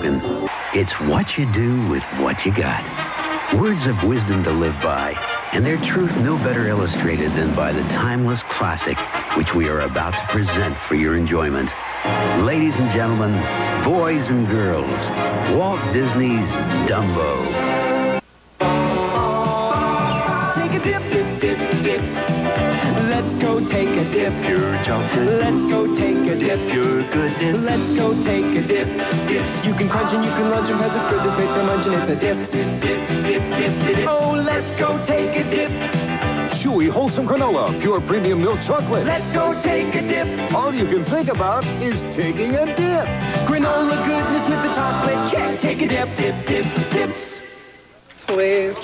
spoken. It's what you do with what you got. Words of wisdom to live by, and their truth no better illustrated than by the timeless classic which we are about to present for your enjoyment. Ladies and gentlemen, boys and girls, Walt Disney's Dumbo. Take a dip, dip, dip, dips. Let's go take a dip. Pure chocolate. Let's go take a dip. Pure goodness. Let's go take a dip. Dips. You can crunch and you can lunch and cause it's goodness made for munching. It's a dip. Dip, dip, dip, dip, dip. Oh, let's go take a dip. Chewy, wholesome granola, pure premium milk chocolate. Let's go take a dip. All you can think about is taking a dip. Granola goodness with the chocolate kick. Take a dip, dip, dip, dips. Please.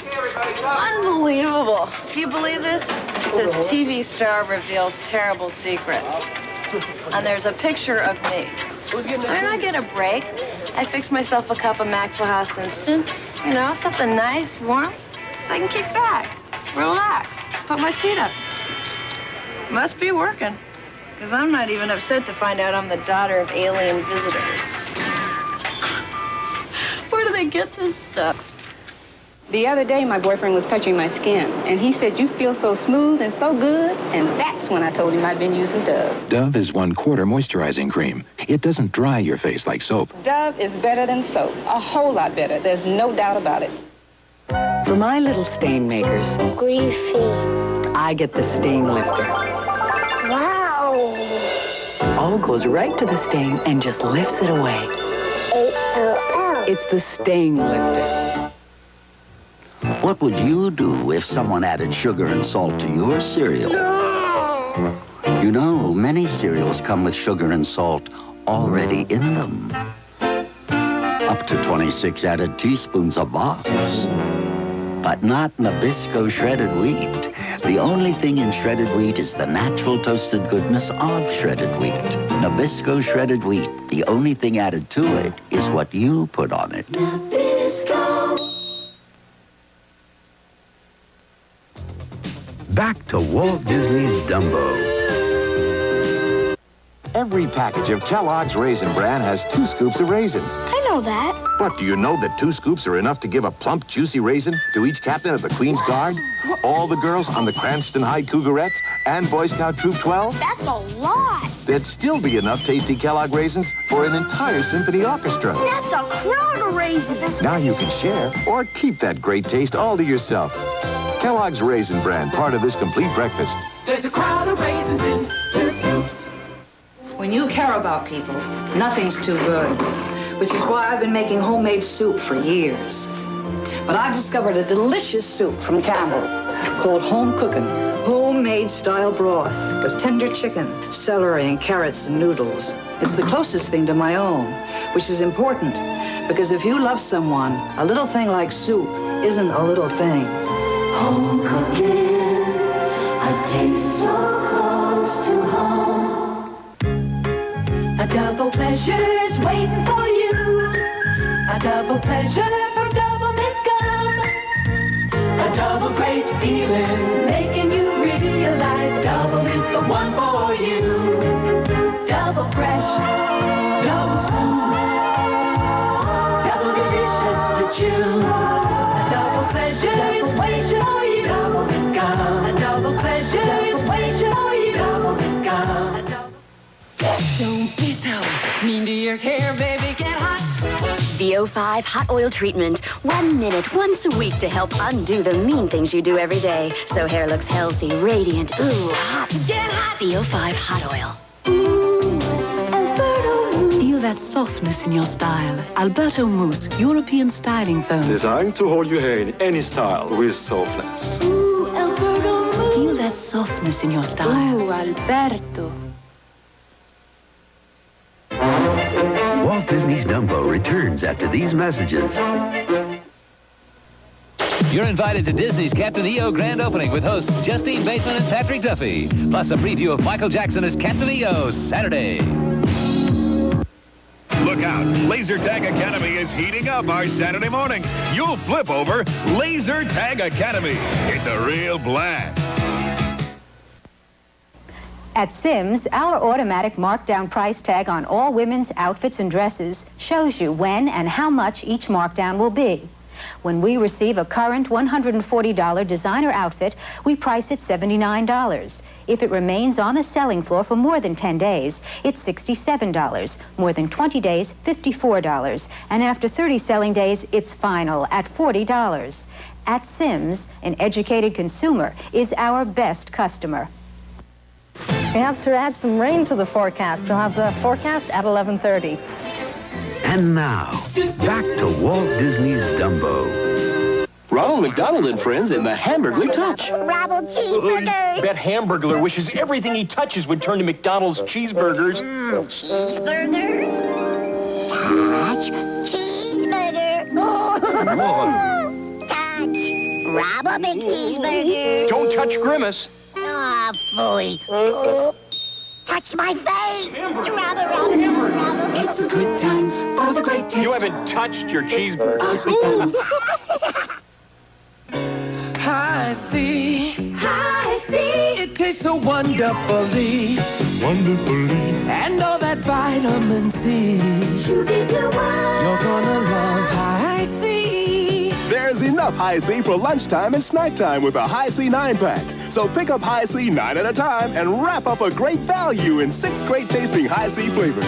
Unbelievable. Do you believe this? It says TV star reveals terrible secret. And there's a picture of me. When I get a break, I fix myself a cup of Maxwell House Instant. You know, something nice, warm, so I can kick back, relax, put my feet up. Must be working, because I'm not even upset to find out I'm the daughter of alien visitors. Where do they get this stuff? The other day, my boyfriend was touching my skin, and he said, "You feel so smooth and so good," and that's when I told him I'd been using Dove. Dove is 1/4 moisturizing cream. It doesn't dry your face like soap. Dove is better than soap, a whole lot better. There's no doubt about it. For my little stain makers, Greasy. I get the stain lifter. Wow. All goes right to the stain and just lifts it away. A-L-L. It's the stain lifter. What would you do if someone added sugar and salt to your cereal? No! You know, many cereals come with sugar and salt already in them. Up to 26 added teaspoons a box. But not Nabisco shredded wheat. The only thing in shredded wheat is the natural toasted goodness of shredded wheat. Nabisco shredded wheat, the only thing added to it is what you put on it. Back to Walt Disney's Dumbo. Every package of Kellogg's Raisin Bran has 2 scoops of raisins. I know that. But do you know that 2 scoops are enough to give a plump, juicy raisin to each captain of the Queen's Guard, all the girls on the Cranston High Cougarettes, and Boy Scout Troop 12? That's a lot. There'd still be enough tasty Kellogg raisins for an entire symphony orchestra. That's a crowd of raisins. Now you can share or keep that great taste all to yourself. Kellogg's Raisin Bran, part of this complete breakfast. There's a crowd of raisins in 2 scoops. When you care about people, nothing's too good, which is why I've been making homemade soup for years. But I've discovered a delicious soup from Campbell called Home Cookin', homemade style broth with tender chicken, celery, and carrots and noodles. It's the closest thing to my own, which is important, because if you love someone, a little thing like soup isn't a little thing. Home cooking, a taste so close to home. A double pleasure's waiting for you. A double pleasure from Double Mint Gum. A double great feeling, making you realize Double Mint's the one for you. Double fresh, double smooth, double delicious to chew. A double pleasure is waiting for you. Double Mint Gum. A double pleasure is waiting for you. Double Mint Gum. Don't be so mean to your hair, baby. Get hot. VO5 Hot Oil Treatment. 1 minute, once a week to help undo the mean things you do every day. So hair looks healthy, radiant, ooh, hot. Get hot. VO5 Hot Oil. Ooh, Alberto Mousse. Feel that softness in your style. Alberto Mousse, European styling foam. Designed to hold your hair in any style with softness. Ooh, Alberto Mousse. Feel that softness in your style. Ooh, Alberto. Walt Disney's Dumbo returns after these messages. You're invited to Disney's Captain EO grand opening with hosts Justine Bateman and Patrick Duffy. Plus a preview of Michael Jackson as Captain EO Saturday. Look out. Laser Tag Academy is heating up our Saturday mornings. You'll flip over Laser Tag Academy. It's a real blast. At Simms, our automatic markdown price tag on all women's outfits and dresses shows you when and how much each markdown will be. When we receive a current $140 designer outfit, we price it $79. If it remains on the selling floor for more than 10 days, it's $67. More than 20 days, $54. And after 30 selling days, it's final at $40. At Simms, an educated consumer is our best customer. We have to add some rain to the forecast. We'll have the forecast at 11:30. And now, back to Walt Disney's Dumbo. Ronald McDonald and friends in the Hamburglar Touch. Rabble cheeseburgers. Bet Hamburglar wishes everything he touches would turn to McDonald's cheeseburgers. Cheeseburgers. Touch. Cheeseburger. Touch. Rabble McCheeseburger. Don't touch Grimace. Ah, phooey. Touch my face. It's a good time for the great taste. You haven't touched your cheeseburgers. I see. I see. It tastes so wonderfully. Wonderfully. And all that vitamin C. You're gonna love High C. There's enough High C for lunchtime and snack time with a High C 9-pack. So pick up High C 9 at a time and wrap up a great value in 6 great tasting High C flavors.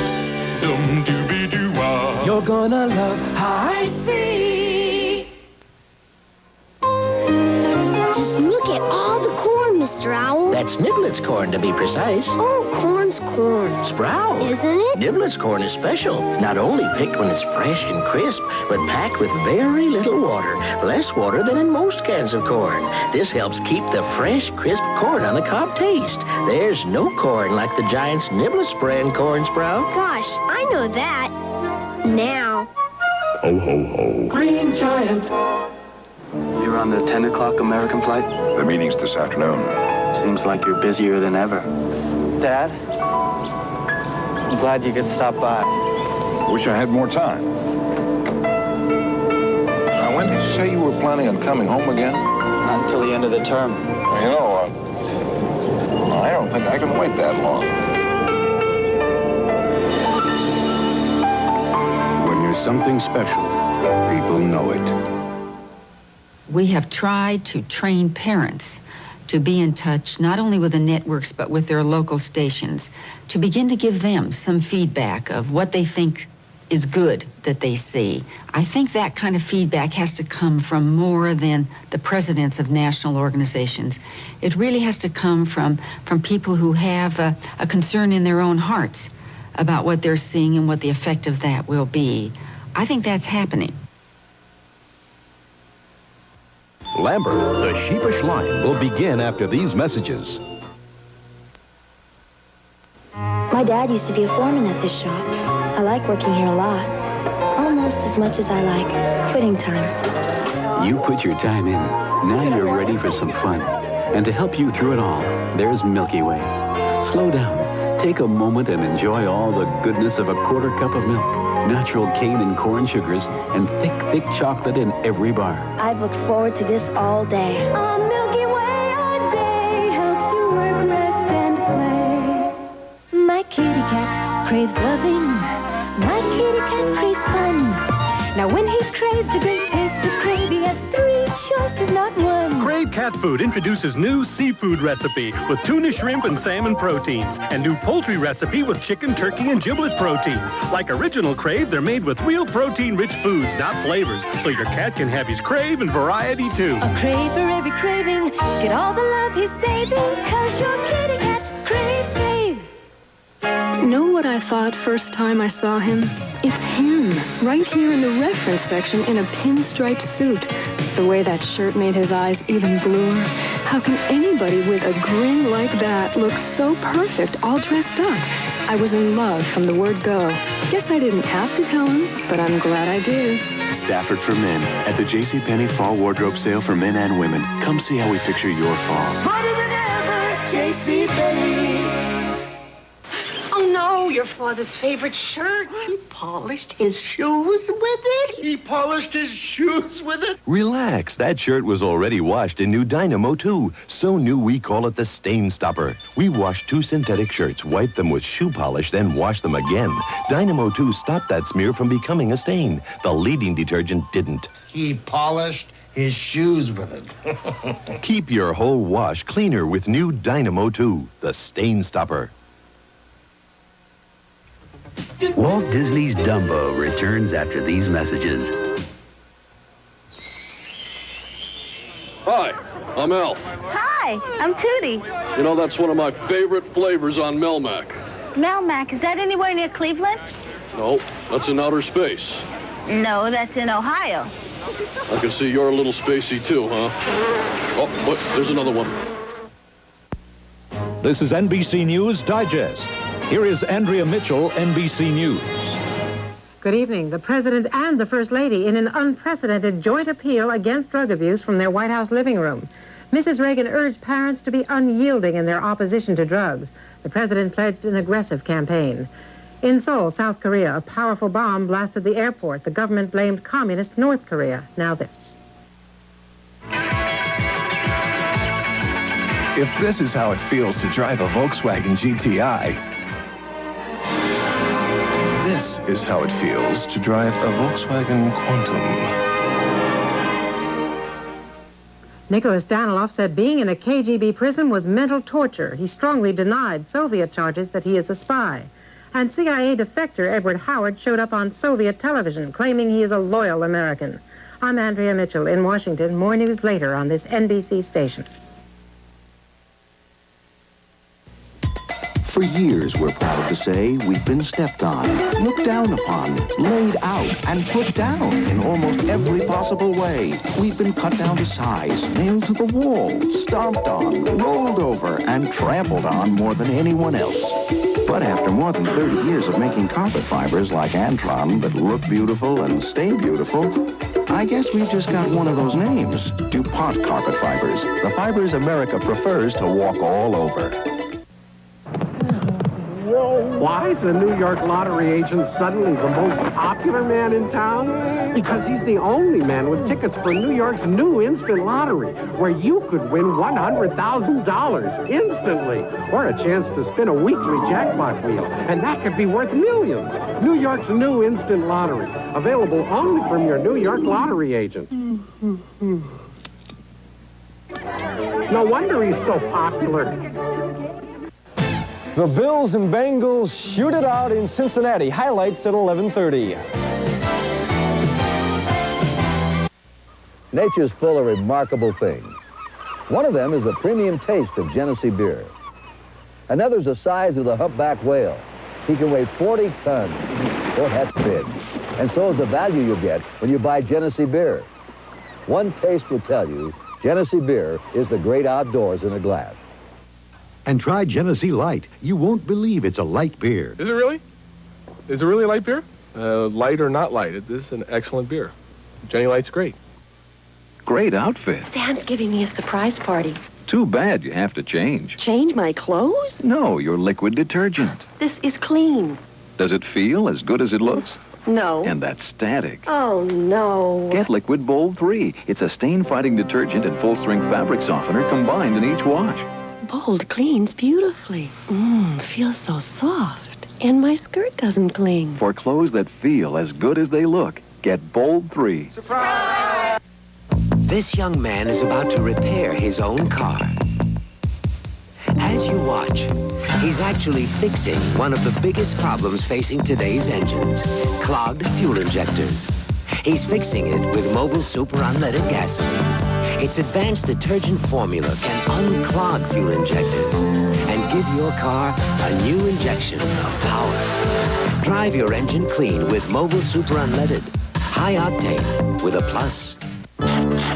Dum-dooby-doo-wah. You're gonna love High C. Just look at all the corn, Mr. Owl. That's Niblet's corn, to be precise. Oh, corn's corn. Sprout. Isn't it? Niblet's corn is special. Not only picked when it's fresh and crisp, but packed with very little water. Less water than in most cans of corn. This helps keep the fresh, crisp corn on the cob taste. There's no corn like the Giant's Niblet's brand corn, Sprout. Gosh, I know that. Now. Ho, ho, ho. Green Giant. You're on the 10 o'clock American flight? The meeting's this afternoon. Seems like you're busier than ever. Dad, I'm glad you could stop by. Wish I had more time. Now, when did you say you were planning on coming home again? Not until the end of the term. You know, I don't think I can wait that long. When you're something special, people know it. We have tried to train parents to be in touch not only with the networks but with their local stations, to begin to give them some feedback of what they think is good that they see. I think that kind of feedback has to come from more than the presidents of national organizations. It really has to come from people who have a concern in their own hearts about what they're seeing and what the effect of that will be. I think that's happening. Lambert, the sheepish lion, will begin after these messages. My dad used to be a foreman at this shop. I like working here a lot. Almost as much as I like quitting time. You put your time in. Now you're ready for some fun. And to help you through it all, there's Milky Way. Slow down. Take a moment and enjoy all the goodness of a quarter cup of milk. Natural cane and corn sugars, and thick chocolate in every bar. I've looked forward to this all day. A Milky Way a day helps you work, rest, and play. My kitty cat craves loving. My kitty cat craves fun. Now when he craves the great taste of Crave, he has 3 choices, not one. Crave Cat Food introduces new seafood recipe with tuna, shrimp, and salmon proteins, and new poultry recipe with chicken, turkey, and giblet proteins. Like original Crave, they're made with real protein-rich foods, not flavors, so your cat can have his crave and variety too. A crave for every craving. Get all the love he's saving, 'cause your kitty cat craves Crave. Know what I thought first time I saw him? It's him, right here in the reference section in a pinstriped suit. The way that shirt made his eyes even bluer. How can anybody with a grin like that look so perfect all dressed up? I was in love from the word go. Guess I didn't have to tell him, but I'm glad I did. Stafford for Men at the JCPenney Fall Wardrobe Sale for men and women. Come see how we picture your fall. Smarter than ever, JCPenney. Oh, no. your father's favorite shirt. He polished his shoes with it. He polished his shoes with it. Relax. That shirt was already washed in new Dynamo 2. So new we call it the Stain Stopper. We wash 2 synthetic shirts, wipe them with shoe polish, then wash them again. Dynamo 2 stopped that smear from becoming a stain. The leading detergent didn't. He polished his shoes with it. Keep your whole wash cleaner with new Dynamo 2, the Stain Stopper. Walt Disney's Dumbo returns after these messages. Hi, I'm Elf. Hi, I'm Tootie. You know, that's one of my favorite flavors on Melmac. Melmac, is that anywhere near Cleveland? No, that's in outer space. No, that's in Ohio. I can see you're a little spacey too, huh? Oh, look, there's another one. This is NBC News Digest. Here is Andrea Mitchell, NBC News. Good evening. The President and the First Lady in an unprecedented joint appeal against drug abuse from their White House living room. Mrs. Reagan urged parents to be unyielding in their opposition to drugs. The President pledged an aggressive campaign. In Seoul, South Korea, a powerful bomb blasted the airport. The government blamed communist North Korea. Now this. If this is how it feels to drive a Volkswagen GTI, this is how it feels to drive a Volkswagen Quantum. Nicholas Daniloff said being in a KGB prison was mental torture. He strongly denied Soviet charges that he is a spy. And CIA defector Edward Howard showed up on Soviet television, claiming he is a loyal American. I'm Andrea Mitchell in Washington. More news later on this NBC station. For years, we're proud to say we've been stepped on, looked down upon, laid out, and put down in almost every possible way. We've been cut down to size, nailed to the wall, stomped on, rolled over, and trampled on more than anyone else. But after more than 30 years of making carpet fibers like Antron that look beautiful and stay beautiful, I guess we've just got one of those names, DuPont Carpet Fibers, the fibers America prefers to walk all over. Why is the New York lottery agent suddenly the most popular man in town? Because he's the only man with tickets for New York's new instant lottery, where you could win $100,000 instantly, or a chance to spin a weekly jackpot wheel, and that could be worth millions. New York's new instant lottery, available only from your New York lottery agent. No wonder he's so popular. The Bills and Bengals shoot it out in Cincinnati. Highlights at 11:30. Nature's full of remarkable things. One of them is the premium taste of Genesee beer. Another's the size of the humpback whale. He can weigh 40 tons. Boy, that's big. And so is the value you get when you buy Genesee beer. One taste will tell you Genesee beer is the great outdoors in a glass. And try Genesee Light. You won't believe it's a light beer. Is it really? Is it really a light beer? Light or not light, this is an excellent beer. Jenny Light's great. Great outfit. Sam's giving me a surprise party. Too bad you have to change. Change my clothes? No, your liquid detergent. This is clean. Does it feel as good as it looks? No. And that's static. Oh, no. Get Liquid Bold 3. It's a stain-fighting detergent and full-strength fabric softener combined in each wash. Bold cleans beautifully. Feels so soft. And my skirt doesn't cling. For clothes that feel as good as they look, get Bold 3. Surprise! This young man is about to repair his own car. As you watch, he's actually fixing one of the biggest problems facing today's engines, clogged fuel injectors. He's fixing it with Mobile Super Unleaded Gasoline. Its advanced detergent formula can unclog fuel injectors and give your car a new injection of power. Drive your engine clean with Mobile Super Unleaded. High octane with a plus.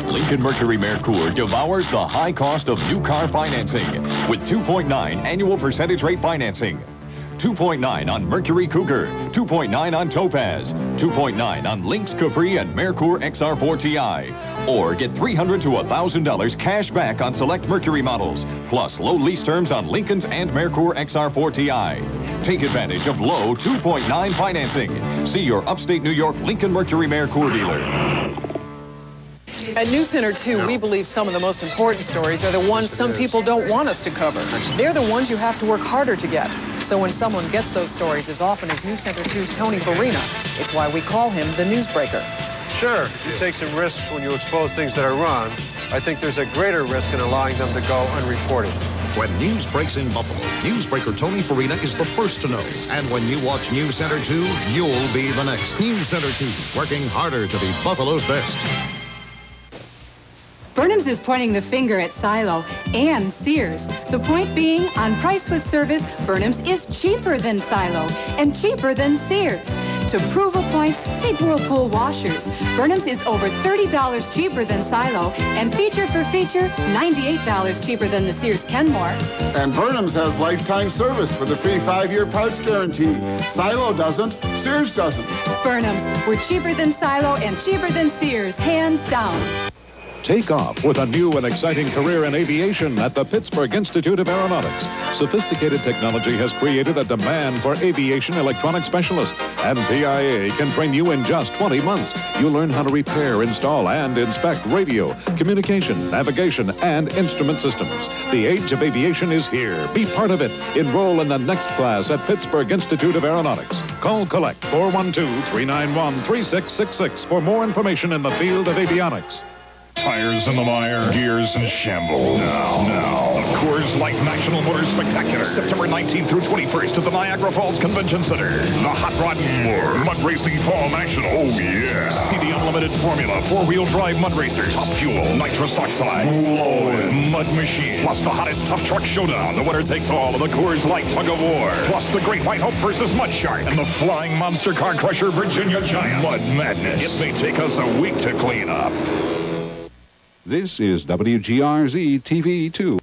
Lincoln Mercury Merkur devours the high cost of new car financing with 2.9 annual percentage rate financing. 2.9 on Mercury Cougar, 2.9 on Topaz, 2.9 on Lynx Capri and Mercour XR4 Ti. Or get $300 to $1,000 cash back on select Mercury models, plus low lease terms on Lincolns and Mercour XR4 Ti. Take advantage of low 2.9 financing. See your upstate New York Lincoln Mercury Mercour dealer. At News Center 2, we believe some of the most important stories are the ones some people don't want us to cover. They're the ones you have to work harder to get. So when someone gets those stories as often as News Center 2's Tony Farina, it's why we call him the newsbreaker. Sure, you take some risks when you expose things that are wrong. I think there's a greater risk in allowing them to go unreported. When news breaks in Buffalo, newsbreaker Tony Farina is the first to know. And when you watch News Center 2, you'll be the next. News Center 2, working harder to be Buffalo's best. Burnham's is pointing the finger at Silo and Sears. The point being, on price with service, Burnham's is cheaper than Silo and cheaper than Sears. To prove a point, take Whirlpool washers. Burnham's is over $30 cheaper than Silo, and feature for feature, $98 cheaper than the Sears Kenmore. And Burnham's has lifetime service with a free 5-year parts guarantee. Silo doesn't, Sears doesn't. Burnham's, we're cheaper than Silo and cheaper than Sears, hands down. Take off with a new and exciting career in aviation at the Pittsburgh Institute of Aeronautics. Sophisticated technology has created a demand for aviation electronic specialists, and PIA can train you in just 20 months. You'll learn how to repair, install, and inspect radio, communication, navigation, and instrument systems. The age of aviation is here. Be part of it. Enroll in the next class at Pittsburgh Institute of Aeronautics. Call Collect 412-391-3666 for more information in the field of avionics. Tires in the mire, gears in shambles. Now, the Coors Light National Motor Spectacular, September 19th through 21st at the Niagara Falls Convention Center. The Hot Rod Mud Racing Fall National. Oh, yeah. See the unlimited formula, four-wheel drive mud racers, top fuel, nitrous oxide, blowing mud machine. Plus the hottest tough truck showdown. The winner takes all of the Coors Light Tug of War. Plus the Great White Hope versus Mud Shark. And the Flying Monster Car Crusher Virginia Giant. Mud Madness. It may take us a week to clean up. This is WGRZ-TV 2.